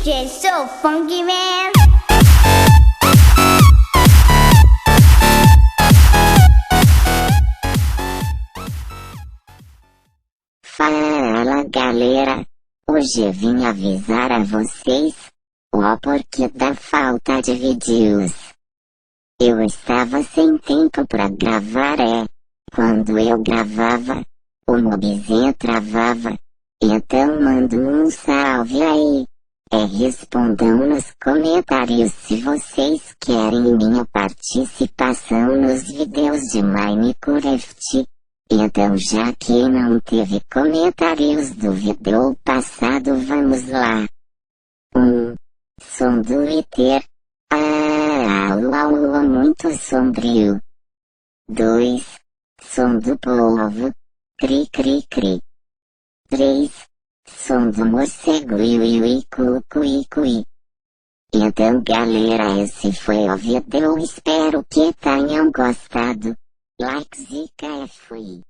DJ so funky, man. Fala galera, hoje eu vim avisar a vocês o porquê da falta de vídeos. Eu estava sem tempo pra gravar quando eu gravava, o Mobzinho travava, então mando um salve aí. Respondam nos comentários se vocês querem minha participação nos vídeos de Minecraft. Então já que não teve comentários do vídeo passado, vamos lá. 1. Som do Iter. Muito sombrio. 2. Som do povo. Cri cri cri. 3. Som do morcego cui. Então galera, esse foi o vídeo, espero que tenham gostado. Likes e fui.